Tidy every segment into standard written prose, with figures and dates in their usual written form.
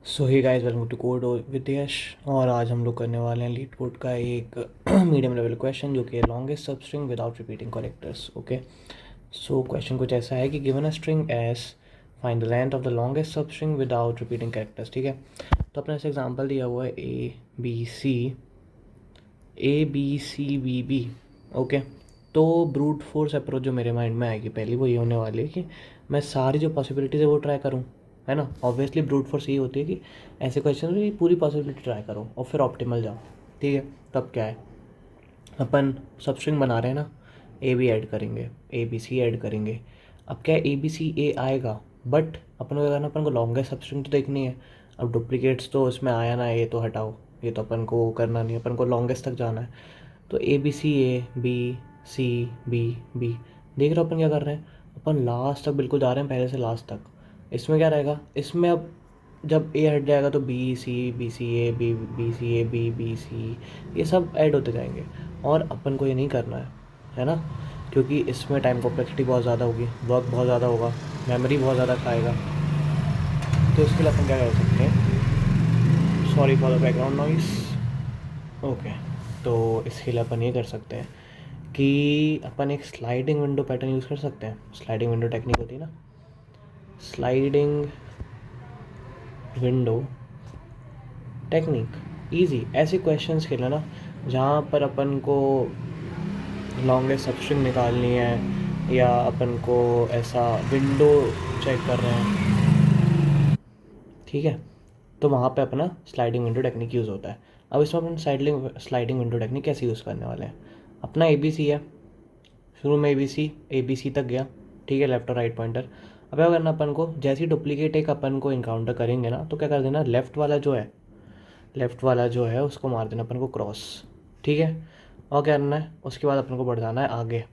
So hi guys, welcome to code with Yash. और आज हम लोग करने वाले हैं लीड कोड का एक मीडियम लेवल क्वेश्चन जो कि है longest substring without repeating characters. Okay, so question कुछ ऐसा है कि given a string S, find the length of the longest substring without repeating characters. ठीक है, तो अपने ऐसे एग्जाम्पल दिया हुआ है A B C B B. Okay, तो ब्रूट फोर्स अप्रोच जो मेरे माइंड में आएगी पहली वो ये होने वाली है कि मैं सारी जो पॉसिबिलिटीज़ है वो ट्राई करूँ, है ना। ऑब्वियसली ब्रूट फोर्स ये होती है कि ऐसे क्वेश्चन में पूरी पॉसिबिलिटी ट्राई करो और फिर ऑप्टिमल जाओ। ठीक है, तब क्या है, अपन सब स्ट्रिंग बना रहे हैं ना, ए बी ऐड करेंगे, ए बी सी ऐड करेंगे। अब क्या है, ए बी सी ए आएगा, बट अपन को क्या करना, अपन को लॉन्गेस्ट सब स्ट्रिंग तो देखनी है। अब डुप्लीकेट्स तो उसमें आया ना, ये तो हटाओ, ये तो अपन को करना नहीं है, अपन को लॉन्गेस्ट तक जाना है। तो A B C A B C B B, देख रहे हो अपन क्या कर रहे हैं, अपन लास्ट तक बिल्कुल जा रहे हैं, पहले से लास्ट तक। इसमें क्या रहेगा, इसमें अब जब ए हट जाएगा तो B C A B C A B C, ये सब ऐड होते जाएंगे। और अपन को ये नहीं करना है ना, क्योंकि इसमें टाइम कॉम्प्लेक्सिटी बहुत ज़्यादा होगी, वर्क बहुत ज़्यादा होगा, मेमोरी बहुत ज़्यादा खाएगा। तो इसके लिए अपन क्या कर सकते हैं, sorry for the background noise. Okay, तो इसके लिए अपन ये कर सकते हैं कि अपन एक स्लाइडिंग विंडो पैटर्न यूज़ कर सकते हैं। स्लाइडिंग विंडो टेक्निक होती है ना, स्लाइडिंग विंडो टेक्निक। इजी ऐसे क्वेश्चंस के लिए ना, जहाँ पर अपन को लॉन्गेस्ट सब स्ट्रिंग निकालनी है या अपन को ऐसा विंडो चेक कर रहे हैं, ठीक है, तो वहाँ पे अपना स्लाइडिंग विंडो टेक्निक यूज़ होता है। अब इसमें अपन स्लाइडिंग विंडो टेक्निक कैसे यूज़ करने वाले हैं, अपना ए बी सी है, शुरू में ए बी सी तक गया, ठीक है, लेफ्ट और राइट पॉइंटर। अब क्या करना अपन को, जैसे ही डुप्लीकेट एक अपन को इनकाउंटर करेंगे ना, तो क्या कर देना, लेफ़्ट वाला जो है उसको मार देना अपन को क्रॉस। ठीक है, और क्या करना है, उसके बाद अपन को बढ़ जाना है आगे।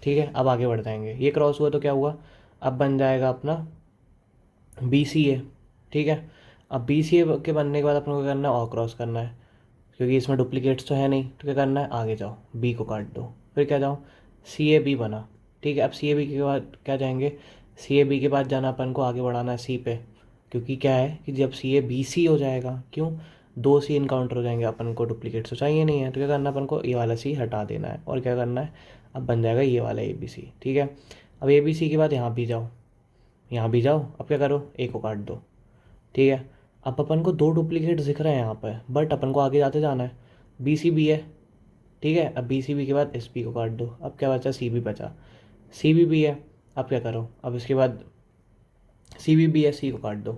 ठीक है, अब आगे बढ़ जाएंगे, ये क्रॉस हुआ तो क्या हुआ, अब बन जाएगा अपना बी सी ए। ठीक है, अब बी सी ए के बनने के बाद अपन को क्या करना है, और क्रॉस करना है, क्योंकि इसमें डुप्लीकेट्स तो है नहीं, तो क्या करना है, आगे जाओ, बी को काट दो, फिर क्या जाओ, सी ए बी बना। ठीक है, अब सी ए बी के बाद क्या जाएंगे, सी ए बी के बाद जाना अपन को, आगे बढ़ाना है सी पे, क्योंकि क्या है कि जब सी ए बी सी हो जाएगा, क्यों, दो सी इनकाउंटर हो जाएंगे, अपन को डुप्लीकेट्स तो चाहिए नहीं है, तो क्या करना है, अपन को ये वाला सी हटा देना है, और क्या करना है, अब बन जाएगा ये वाला ए बी सी। ठीक है, अब ए बी सी के बाद यहाँ भी जाओ, यहाँ भी जाओ, अब क्या करो, ए को काट दो। ठीक है, अब अपन को दो डुप्लीकेट दिख रहे हैं यहाँ पर, बट अपन को आगे जाते जाना है, बी सी बी है। ठीक है, अब बी सी बी के बाद एस पी को काट दो, अब क्या बचा, सी बी बचा, सी बी बी है। अब क्या करो, अब इसके बाद सी बी बी है, सी को काट दो,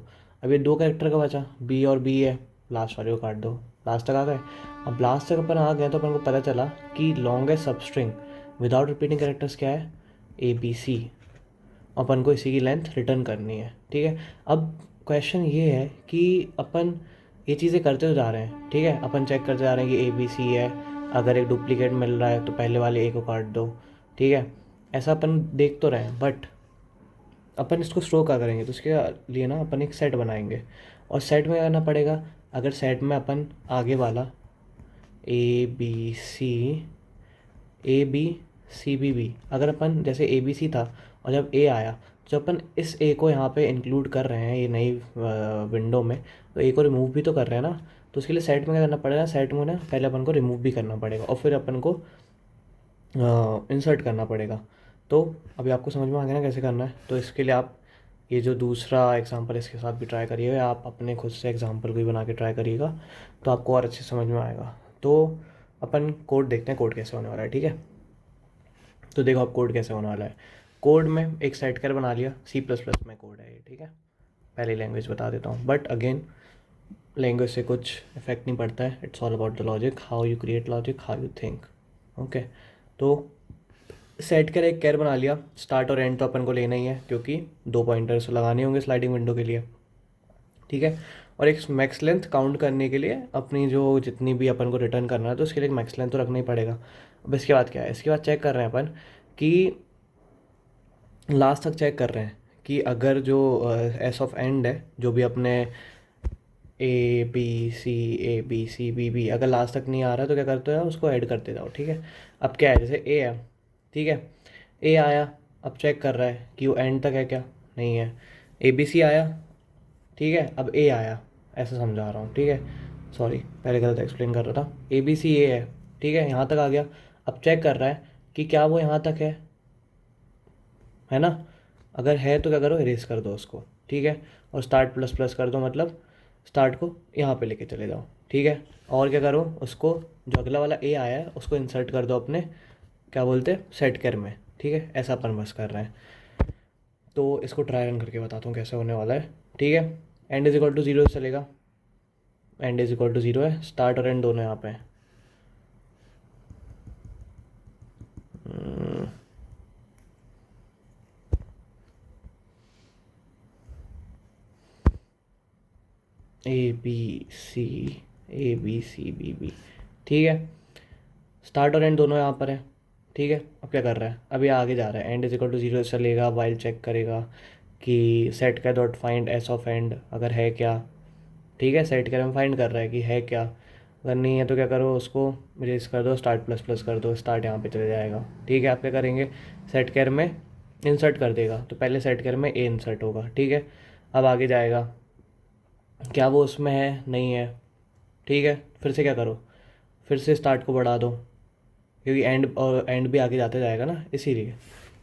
अब ये दो कैरेक्टर का बचा, बी और बी है, लास्ट वाले को काट दो, लास्ट तक आ गए। अब लास्ट तक अपन आ गए, तो अपन को पता चला कि longest substring without repeating characters क्या है, ए बी सी। अपन को इसी की लेंथ रिटर्न करनी है। ठीक है, अब क्वेश्चन ये है कि अपन ये चीज़ें करते तो जा रहे हैं, ठीक है, अपन चेक करते जा रहे हैं कि ए बी सी है, अगर एक डुप्लीकेट मिल रहा है तो पहले वाले ए को काट दो। ठीक है, ऐसा अपन देख तो रहे हैं, बट अपन इसको स्टोर क्या करेंगे, तो उसके लिए ना अपन एक सेट बनाएंगे, और सेट में करना पड़ेगा, अगर सेट में अपन आगे वाला A B C A B C B B, अगर अपन जैसे ए बी सी था और जब ए आया, जब अपन इस ए को यहाँ पे इंक्लूड कर रहे हैं ये नई विंडो में, तो ए को रिमूव भी तो कर रहे हैं ना, तो उसके लिए सेट में क्या करना पड़ेगा, सेट में ना पहले अपन को रिमूव भी करना पड़ेगा और फिर अपन को इंसर्ट करना पड़ेगा। तो अभी आपको समझ में आ गया ना कैसे करना है। तो इसके लिए आप ये जो दूसरा एग्जांपल इसके साथ भी ट्राई करिएगा, आप अपने खुद से एग्जांपल को भी बना के ट्राई करिएगा, तो आपको और अच्छे समझ में आएगा। तो अपन कोड देखते हैं, कोड कैसे होने वाला है। ठीक है, तो देखो अब कोड कैसे होने वाला है। कोड में एक सेट कर बना लिया, सी प्लस प्लस में कोड है ये। ठीक है, पहले लैंग्वेज बता देता हूँ, बट अगेन लैंग्वेज से कुछ इफेक्ट नहीं पड़ता है, it's all about the logic, how you create logic, how you think. Okay, तो सेट कर एक कैर बना लिया, स्टार्ट और एंड तो अपन को लेना ही है, क्योंकि दो पॉइंटर्स लगाने होंगे स्लाइडिंग विंडो के लिए। ठीक है, और एक मैक्स लेंथ काउंट करने के लिए अपनी जो जितनी भी अपन को रिटर्न करना है, तो उसके लिए मैक्स लेंथ तो रखना ही पड़ेगा। अब इसके बाद क्या है, इसके बाद चेक कर रहे हैं अपन कि लास्ट तक चेक कर रहे हैं कि अगर जो एस ऑफ एंड है, जो भी अपने A B C B B, अगर लास्ट तक नहीं आ रहा तो क्या करते हो, उसको ऐड करते जाओ। ठीक है, अब क्या है, जैसे ए है, ठीक है, ए आया, अब चेक कर रहा है कि वो एंड तक है क्या, नहीं है। ए बी सी आया, ठीक है। अब ए आया, ऐसे समझा रहा हूँ, ठीक है, सॉरी पहले गलत एक्सप्लेन कर रहा था। ए बी सी ए है, ठीक है, यहाँ तक आ गया। अब चेक कर रहा है कि क्या वो यहाँ तक है ना। अगर है तो क्या करो, इरेज कर दो उसको, ठीक है, और स्टार्ट प्लस प्लस कर दो, मतलब स्टार्ट को यहाँ पे लेके चले जाओ, ठीक है। और क्या करो, उसको जो अगला वाला ए आया है उसको इंसर्ट कर दो अपने क्या बोलते हैं सेट कर में, ठीक है। ऐसा अपन बस कर रहे हैं। तो इसको ट्राई रन करके बताता हूँ कैसे होने वाला है, ठीक है। End is equal to zero चलेगा, end is equal to zero है, स्टार्ट और एंड दोनों यहाँ पे हैं। A B C, A B C B B, ठीक है। स्टार्ट और एंड दोनों यहाँ पर है, ठीक है। अब क्या कर रहा है, अब ये आगे जा रहा है, end is equal to zero चलेगा, वाइल चेक करेगा कि सेट का dot find S of end अगर है क्या, ठीक है। सेट कर में फाइंड कर रहा है कि है क्या, अगर नहीं है तो क्या करो, उसको रेस कर दो, स्टार्ट प्लस प्लस कर दो, स्टार्ट यहाँ पे चले जाएगा, ठीक है। आप क्या करेंगे, सेट कर में इंसर्ट कर देगा, तो पहले सेट कर में ए इंसर्ट होगा, ठीक है। अब आगे जाएगा, क्या वो उसमें है, नहीं है, ठीक है। फिर से क्या करो, फिर से स्टार्ट को बढ़ा दो, क्योंकि एंड और एंड भी आगे जाते जाएगा ना, इसीलिए,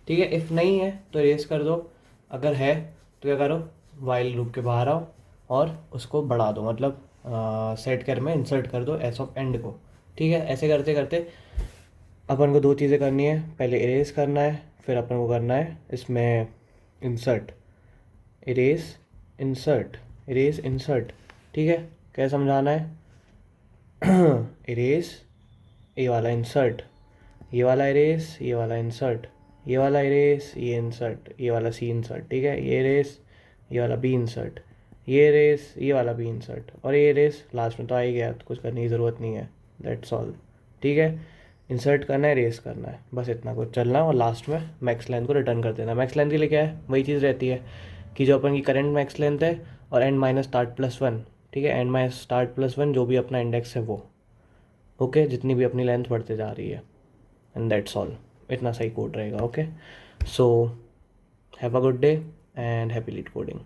ठीक है। इफ़ नहीं है तो रेस कर दो, अगर है तो क्या करो, वाइल लूप के बाहर आओ और उसको बढ़ा दो, मतलब सेट कर में इंसर्ट कर दो एस ऑफ एंड को, ठीक है। ऐसे करते करते अपन को दो चीज़ें करनी है, पहले इरेज करना है, फिर अपन को करना है इसमें insert, erase insert, erase insert, ठीक है। क्या समझाना है, इरेज, ये वाला इंसर्ट, ये वाला इरेज, ये वाला इंसर्ट, ये वाला इरेज, ये इंसर्ट, ये वाला सी इंसर्ट, ठीक है। ये इरेज, ये वाला बी इंसर्ट, ये इरेज, ये वाला बी इंसर्ट, और ये इरेज लास्ट में तो आ ही गया, तो कुछ करने की ज़रूरत नहीं है, दैट्स ऑल, ठीक है। इंसर्ट करना है, इरेज करना है, बस इतना कुछ चलना है, और लास्ट में मैक्स लेंथ को रिटर्न कर देना। मैक्स लेंथ के लिए क्या है, वही चीज़ रहती है कि जो अपन की करंट मैक्स लेंथ है और and minus start plus one, ठीक है, and minus start plus one जो भी अपना इंडेक्स है वो, ओके, जितनी भी अपनी लेंथ बढ़ते जा रही है, एंड दैट्स ऑल, इतना सही कोड रहेगा, okay. So have a good day and happy lead coding.